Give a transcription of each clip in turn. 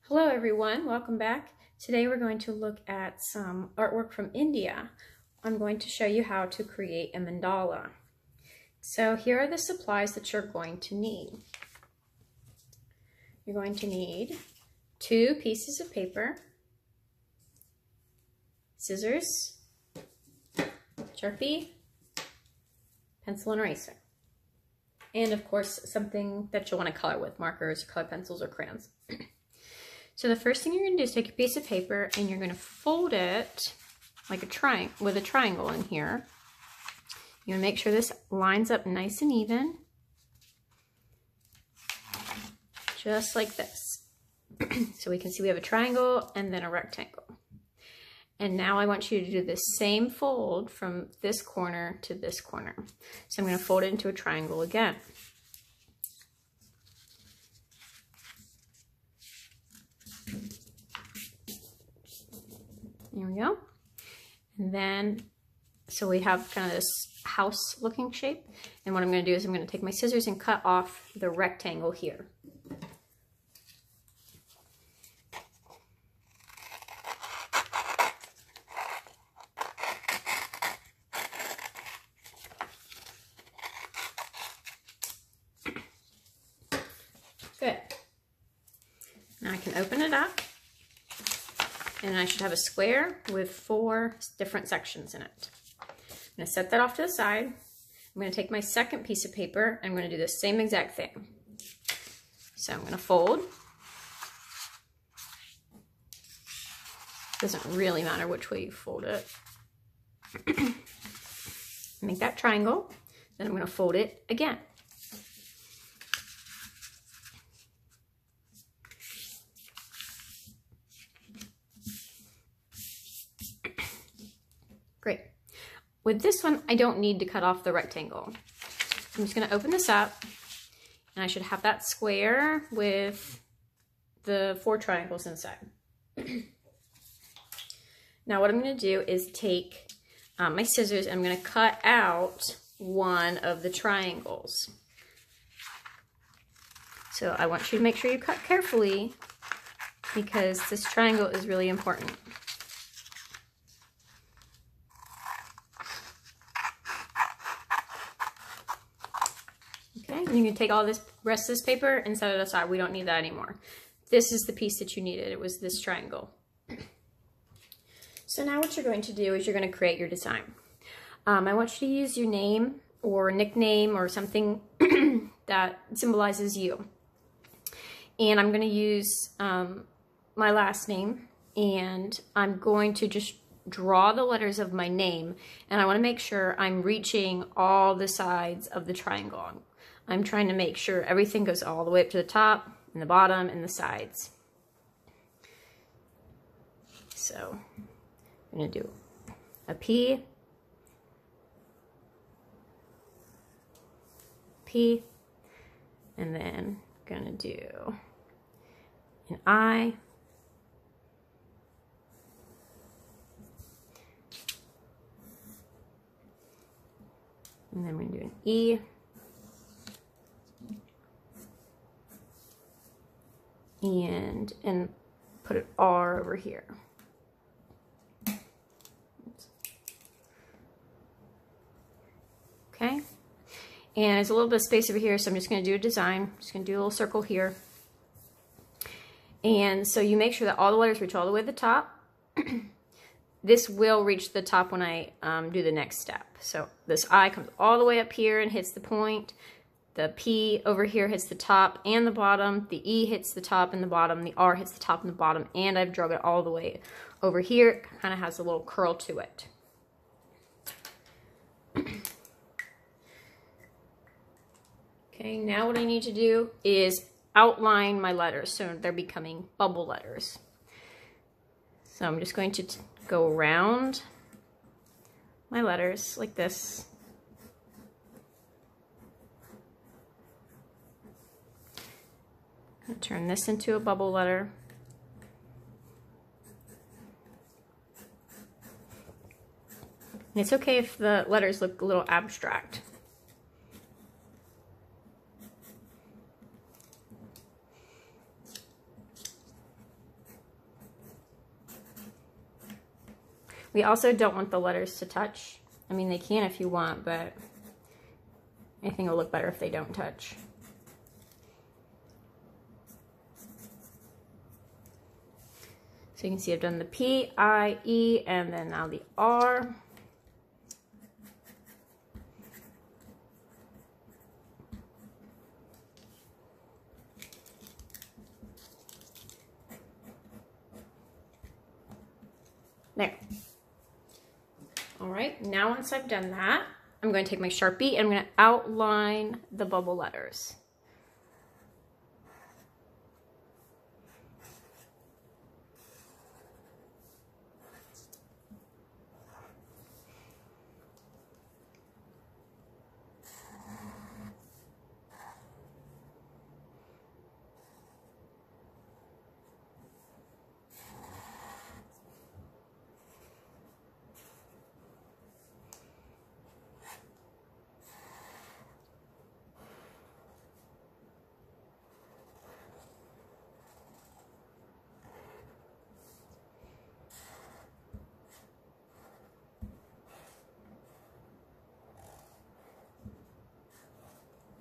Hello everyone, welcome back. Today we're going to look at some artwork from India. I'm going to show you how to create a mandala. So here are the supplies that you're going to need. You're going to need 2 pieces of paper, scissors, Sharpie, pencil and eraser, and of course something that you'll want to color with, markers, color pencils, or crayons. So the first thing you're going to do is take a piece of paper and you're going to fold it like a triangle, with a triangle in here. You're going to make sure this lines up nice and even, just like this. So we can see we have a triangle and then a rectangle. And now I want you to do the same fold from this corner to this corner. So I'm going to fold it into a triangle again. There we go. And then, so we have kind of this house looking shape. And what I'm going to do is I'm going to take my scissors and cut off the rectangle here. Good. Now I can open it up. And I should have a square with 4 different sections in it. I'm going to set that off to the side. I'm going to take my second piece of paper and I'm going to do the same exact thing. So I'm going to fold. Doesn't really matter which way you fold it. Make that triangle. Then I'm going to fold it again. Great. With this one, I don't need to cut off the rectangle. I'm just going to open this up, and I should have that square with the 4 triangles inside. Now what I'm going to do is take my scissors and I'm going to cut out one of the triangles. So I want you to make sure you cut carefully because this triangle is really important. You can take all this rest of this paper and set it aside. We don't need that anymore. This is the piece that you needed. It was this triangle. So now what you're going to do is you're going to create your design. I want you to use your name or nickname or something that symbolizes you. And I'm going to use my last name, and I'm going to just draw the letters of my name, and I want to make sure I'm reaching all the sides of the triangle. I'm trying to make sure everything goes all the way up to the top and the bottom and the sides. So I'm going to do a P, P, and then I'm going to do an I, and then we're going to do an E, and put an R over here. Okay, and there's a little bit of space over here, so I'm just going to do a design. I'm just going to do a little circle here. And so you make sure that all the letters reach all the way to the top. This will reach the top when I do the next step. So this I comes all the way up here and hits the point. The P over here hits the top and the bottom. The E hits the top and the bottom. The R hits the top and the bottom. And I've drug it all the way over here. It kind of has a little curl to it. Okay, now what I need to do is outline my letters so they're becoming bubble letters. So I'm just going to go around my letters like this. Turn this into a bubble letter. And it's okay if the letters look a little abstract. We also don't want the letters to touch. I mean, they can if you want, but I think it'll look better if they don't touch. So you can see I've done the P, I, E, and then now the R. There. All right, now once I've done that, I'm going to take my Sharpie and I'm going to outline the bubble letters.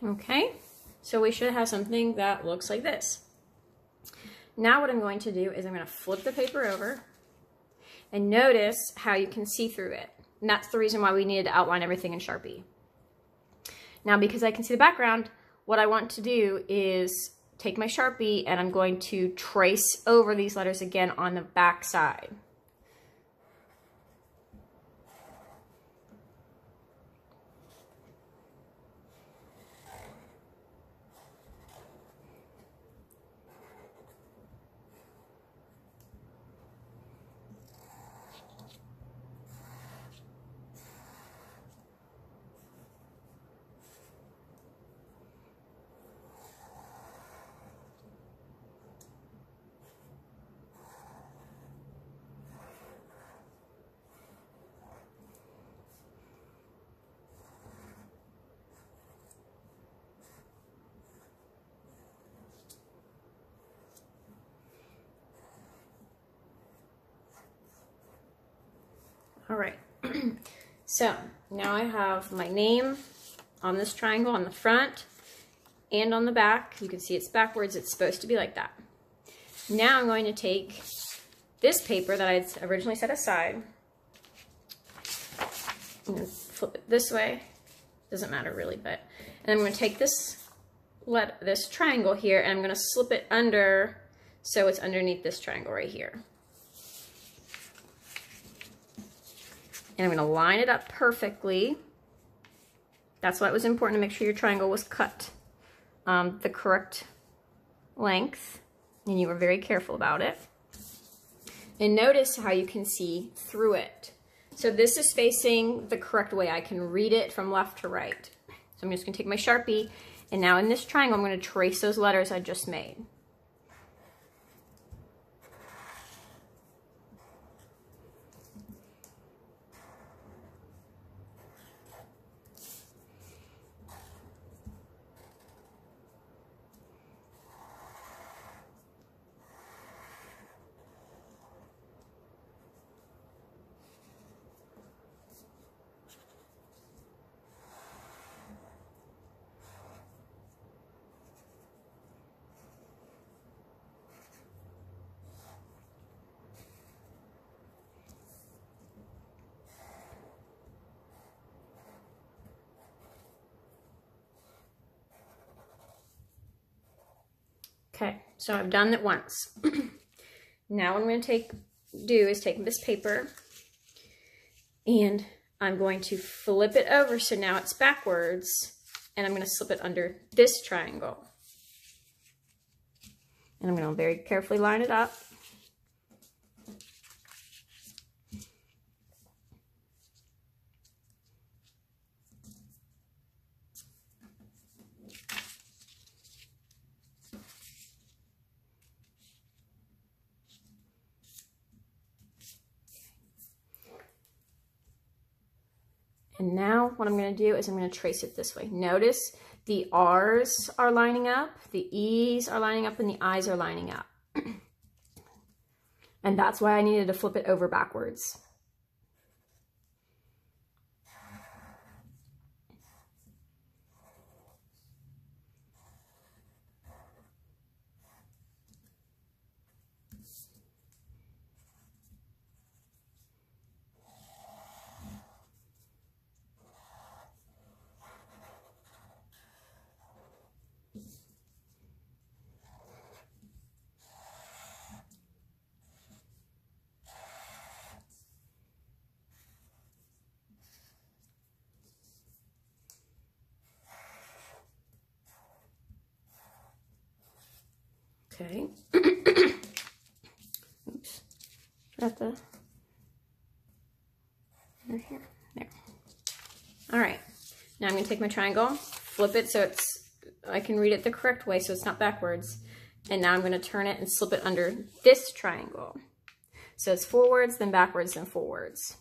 Okay, so we should have something that looks like this. Now what I'm going to do is I'm going to flip the paper over and notice how you can see through it. And that's the reason why we needed to outline everything in Sharpie. Now because I can see the background, what I want to do is take my Sharpie and I'm going to trace over these letters again on the back side. All right, so now I have my name on this triangle on the front and on the back. You can see it's backwards. It's supposed to be like that. Now I'm going to take this paper that I originally set aside and flip it this way. Doesn't matter really, but and I'm going to take this triangle here and I'm going to slip it under so it's underneath this triangle right here. And I'm going to line it up perfectly. That's why it was important to make sure your triangle was cut the correct length, and you were very careful about it. And notice how you can see through it. So this is facing the correct way. I can read it from left to right. So I'm just going to take my Sharpie, and now in this triangle, I'm going to trace those letters I just made. Okay, so I've done it once. Now what I'm going to do is take this paper and I'm going to flip it over so now it's backwards, and I'm going to slip it under this triangle. And I'm going to very carefully line it up. And now what I'm going to do is I'm going to trace it this way. Notice the R's are lining up, the E's are lining up, and the I's are lining up. And that's why I needed to flip it over backwards. Okay. Oops. Got the right here. There. All right. Now I'm going to take my triangle, flip it so I can read it the correct way so it's not backwards. And now I'm going to turn it and slip it under this triangle. So it's forwards, then backwards, then forwards.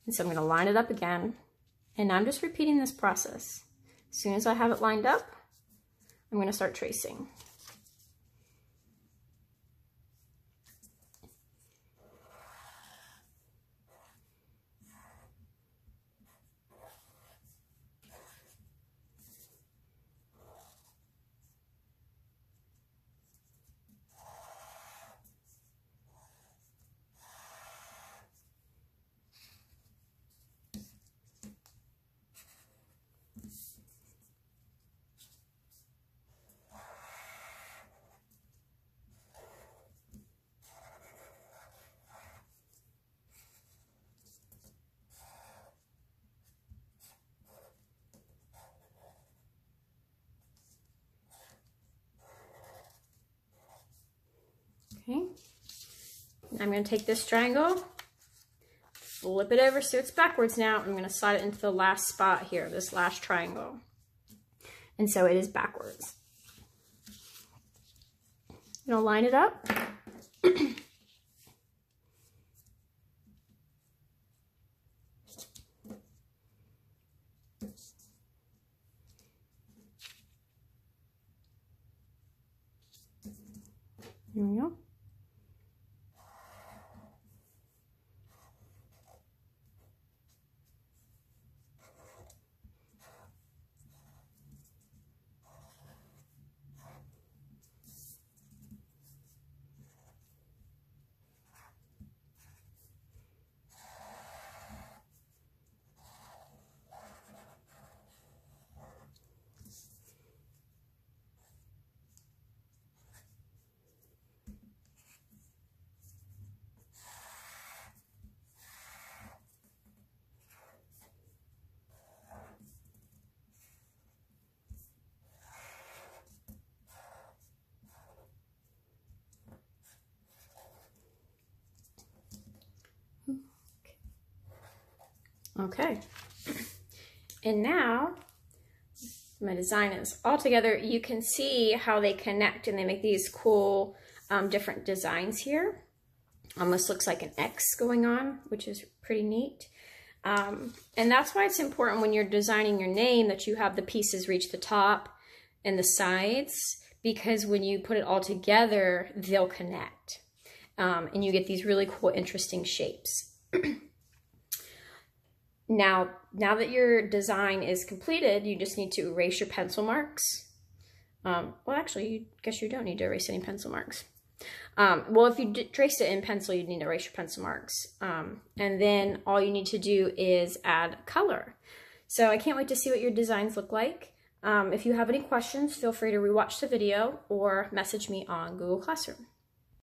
And so I'm going to line it up again. And now I'm just repeating this process. As soon as I have it lined up, I'm going to start tracing. Okay, I'm going to take this triangle, flip it over so it's backwards now. I'm going to slide it into the last spot here, this last triangle. And so it is backwards. I'm going to line it up. Here we go. Okay, and now my design is all together. You can see how they connect and they make these cool different designs here. Almost looks like an X going on, which is pretty neat. And that's why it's important when you're designing your name that you have the pieces reach the top and the sides, because when you put it all together, they'll connect. And you get these really cool, interesting shapes. Now that your design is completed, you just need to erase your pencil marks. Well, actually, I guess you don't need to erase any pencil marks. Well, if you traced it in pencil, you'd need to erase your pencil marks. And then all you need to do is add color. So I can't wait to see what your designs look like. If you have any questions, feel free to rewatch the video or message me on Google Classroom.